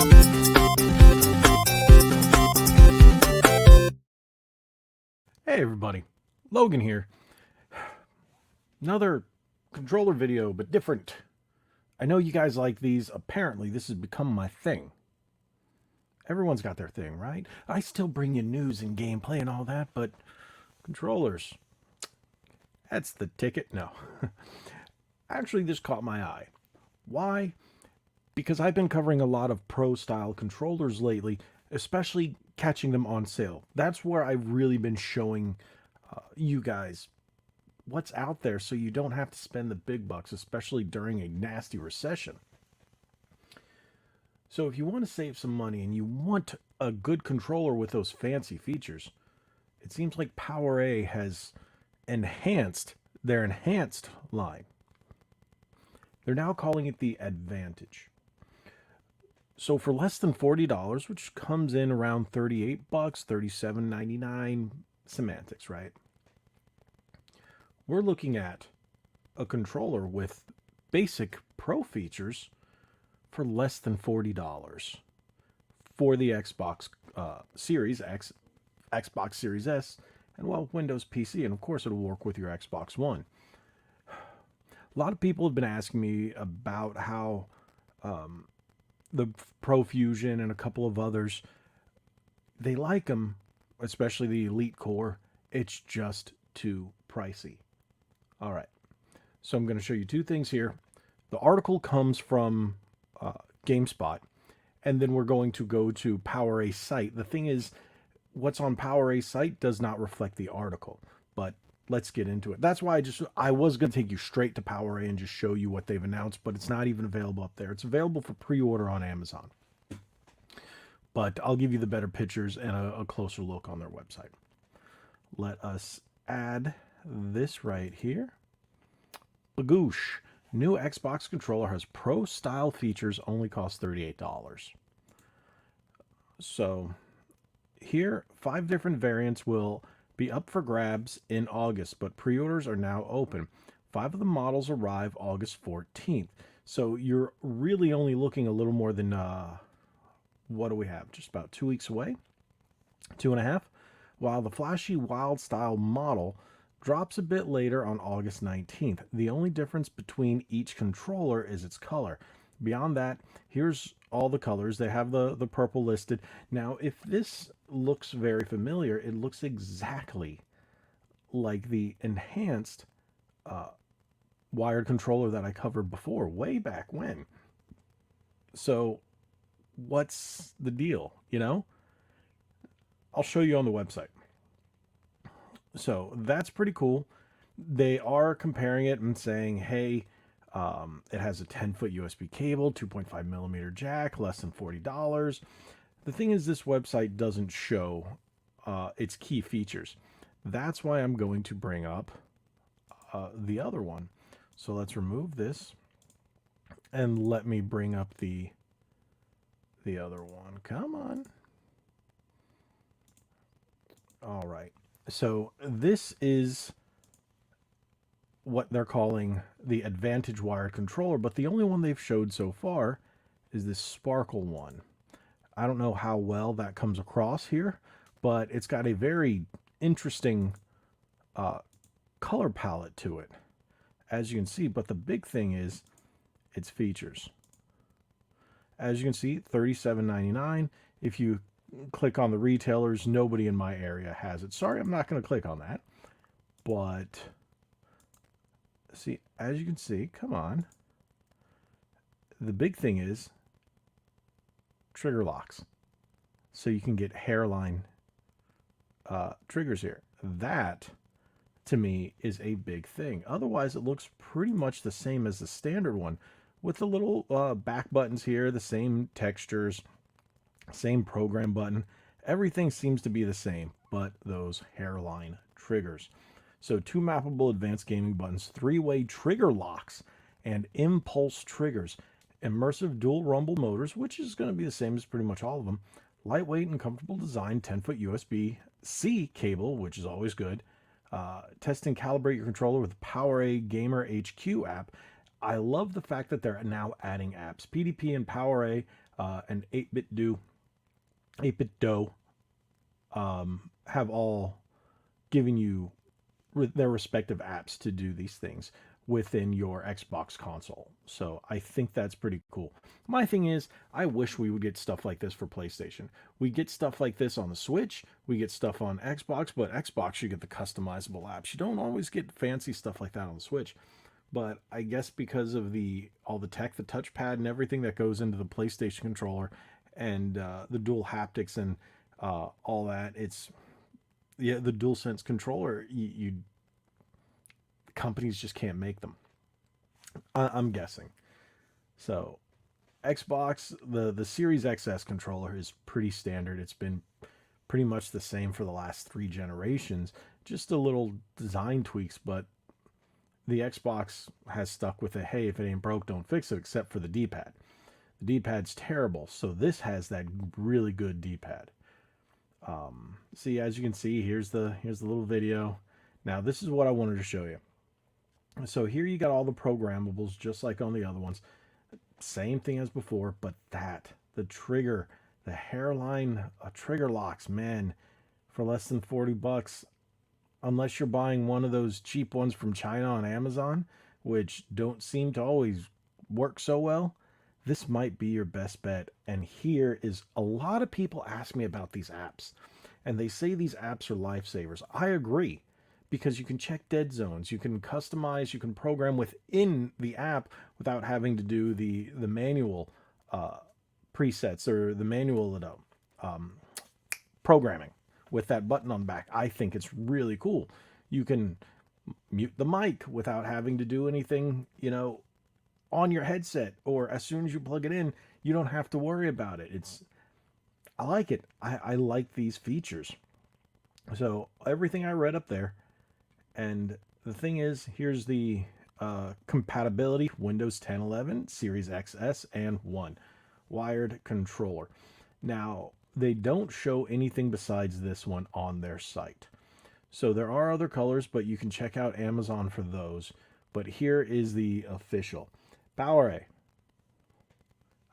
Hey everybody, Logan here. Another controller video, but different. I know you guys like these. Apparently, this has become my thing. Everyone's got their thing, right? I still bring you news and gameplay and all that, but controllers, that's the ticket. No. Actually, this caught my eye. Why? Because I've been covering a lot of pro style controllers lately, especially catching them on sale. That's where I've really been showing you guys what's out there so you don't have to spend the big bucks, especially during a nasty recession. So if you want to save some money and you want a good controller with those fancy features, it seems like PowerA has enhanced their enhanced line. They're now calling it the Advantage. So for less than $40, which comes in around 38 bucks, 37.99, semantics, right? We're looking at a controller with basic pro features for less than $40 for the Xbox Series X, Xbox Series S, and well, Windows PC, and of course it'll work with your Xbox One. A lot of people have been asking me about how the Pro Fusion and a couple of others, they like them, especially the Elite Core. It's just too pricey. All right, so I'm going to show you two things here. The article comes from GameSpot, and then we're going to go to PowerA site. The thing is, what's on PowerA site does not reflect the article, but let's get into it. That's why I was going to take you straight to PowerA and just show you what they've announced, but it's not even available up there. It's available for pre-order on Amazon. But I'll give you the better pictures and a closer look on their website. Let us add this right here. Bagoosh. New Xbox controller has pro style features, only costs $38. So here, 5 different variants will be up for grabs in August, but pre-orders are now open. 5 of the models arrive August 14th. So you're really only looking a little more than, what do we have? Just about 2 weeks away? 2.5? While the flashy wild style model drops a bit later on August 19th. The only difference between each controller is its color. Beyond that, here's all the colors. They have the purple listed. Now, if this looks very familiar, it looks exactly like the enhanced wired controller that I covered before, way back when. So, what's the deal, you know? I'll show you on the website. So that's pretty cool. They are comparing it and saying, hey, it has a 10-foot USB cable, 2.5 millimeter jack, less than $40. The thing is, this website doesn't show its key features. That's why I'm going to bring up the other one. So let's remove this and let me bring up the other one. Come on. All right. So this is what they're calling the Advantage wired controller, but the only one they've showed so far is this Sparkle one. I don't know how well that comes across here, but it's got a very interesting color palette to it, as you can see. But the big thing is its features. As you can see, $37.99. If you click on the retailers, nobody in my area has it. Sorry, I'm not going to click on that. But see, as you can see, come on. The big thing is trigger locks. So you can get hairline triggers here. That, to me, is a big thing. Otherwise, it looks pretty much the same as the standard one, with the little back buttons here, the same textures, same program button. Everything seems to be the same, but those hairline triggers. So 2 mappable advanced gaming buttons, 3-way trigger locks, and impulse triggers. Immersive dual rumble motors, which is going to be the same as pretty much all of them. Lightweight and comfortable design, 10-foot USB-C cable, which is always good. Test and calibrate your controller with PowerA Gamer HQ app. I love the fact that they're now adding apps. PDP and PowerA and 8-bit do, have all given you their respective apps to do these things within your Xbox console. So I think that's pretty cool. My thing is, I wish we would get stuff like this for PlayStation. We get stuff like this on the Switch, we get stuff on Xbox, but Xbox you get the customizable apps. You don't always get fancy stuff like that on the Switch. But I guess because of all the tech, the touchpad and everything that goes into the PlayStation controller, and the dual haptics and all that, it's the DualSense controller. Companies just can't make them. I'm guessing. So Xbox, the Series XS controller is pretty standard. It's been pretty much the same for the last 3 generations. Just a little design tweaks, but the Xbox has stuck with it. Hey, if it ain't broke, don't fix it, except for the D-pad. The D-pad's terrible, so this has that really good D-pad. See, as you can see, here's the little video. Now, this is what I wanted to show you. So here you got all the programmables, just like on the other ones. Same thing as before, but the trigger, the hairline trigger locks, man, for less than $40, unless you're buying one of those cheap ones from China on Amazon, which don't seem to always work so well, this might be your best bet. And here is, a lot of people ask me about these apps, and they say these apps are lifesavers. I agree, because you can check dead zones, you can customize, you can program within the app without having to do the manual presets or the manual programming with that button on the back. I think it's really cool. You can mute the mic without having to do anything, on your headset, or as soon as you plug it in, you don't have to worry about it. I like it. I like these features. So everything I read up there, and the thing is, here's the compatibility: Windows 10, 11, Series XS, and 1 wired controller. Now, they don't show anything besides this one on their site. So there are other colors, but you can check out Amazon for those. But here is the official PowerA.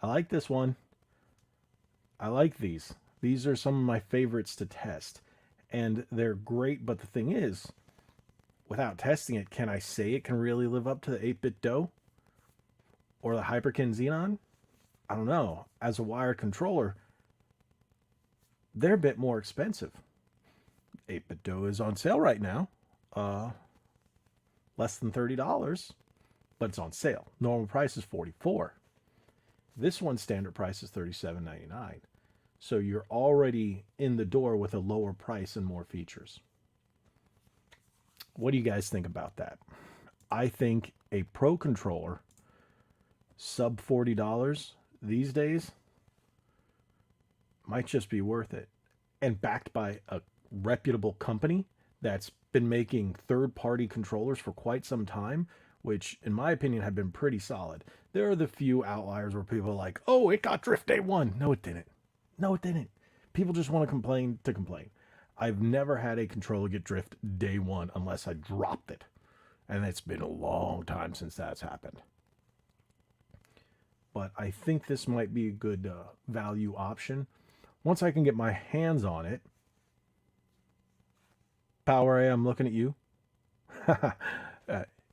I like this one. I like these. These are some of my favorites to test. And they're great, but the thing is, without testing it, can I say it can really live up to the 8-bit do? Or the Hyperkin Xenon? I don't know. As a wired controller, they're a bit more expensive. 8-bit do is on sale right now. Less than $30, but it's on sale. Normal price is $44. This one's standard price is $37.99. So you're already in the door with a lower price and more features. What do you guys think about that? I think a Pro controller, sub $40 these days, might just be worth it. And backed by a reputable company that's been making third-party controllers for quite some time, which in my opinion have been pretty solid. There are the few outliers where people are like, oh, it got drift day one. No, it didn't. No, it didn't. People just want to complain to complain. I've never had a controller get drift day one unless I dropped it. And it's been a long time since that's happened. But I think this might be a good value option. Once I can get my hands on it. PowerA, I'm looking at you.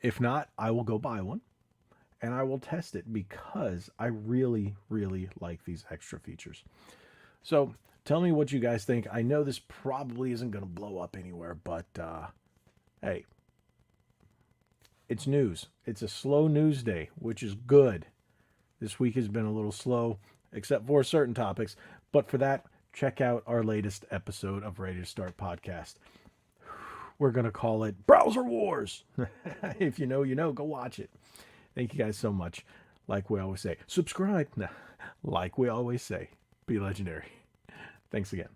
If not, I will go buy one. And I will test it because I really, really like these extra features. So tell me what you guys think. I know this probably isn't going to blow up anywhere, but hey, it's news. It's a slow news day, which is good. This week has been a little slow, except for certain topics. But for that, check out our latest episode of Ready to Start Podcast. We're going to call it Browser Wars. If you know, you know. Go watch it. Thank you guys so much. Like we always say, subscribe. Like we always say, be legendary. Thanks again.